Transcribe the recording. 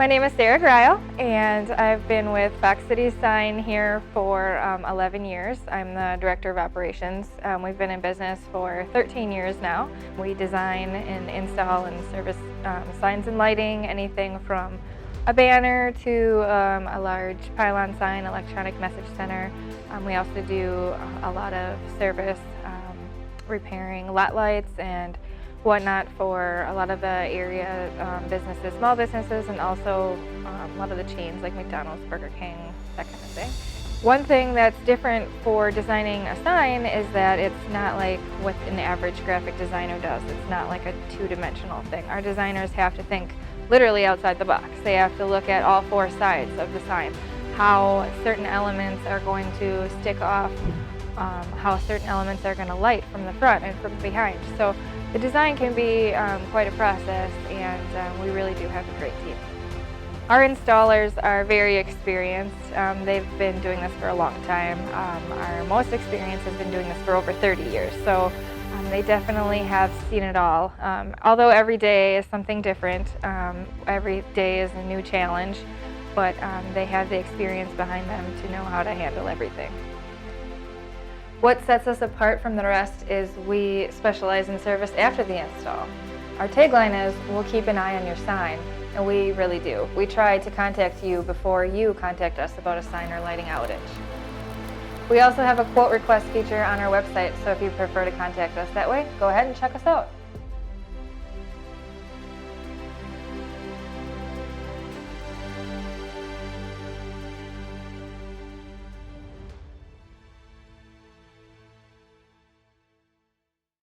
My name is Sarah Greil, and I've been with Fox City Sign here for 11 years. I'm the Director of Operations. We've been in business for 13 years now. We design and install and service signs and lighting, anything from a banner to a large pylon sign, electronic message center. We also do a lot of service, repairing lot lights and whatnot for a lot of the area businesses, small businesses, and also a lot of the chains like McDonald's, Burger King, that kind of thing. One thing that's different for designing a sign is that it's not like what an average graphic designer does. It's not like a two-dimensional thing. Our designers have to think literally outside the box. They have to look at all four sides of the sign, how certain elements are going to stick off, how certain elements are going to light from the front and from behind. So the design can be quite a process, and we really do have a great team. Our installers are very experienced. They've been doing this for a long time. Our most experienced has been doing this for over 30 years, so they definitely have seen it all. Although every day is something different, every day is a new challenge, but they have the experience behind them to know how to handle everything. What sets us apart from the rest is we specialize in service after the install. Our tagline is, "We'll keep an eye on your sign," and we really do. We try to contact you before you contact us about a sign or lighting outage. We also have a quote request feature on our website, so if you prefer to contact us that way, go ahead and check us out.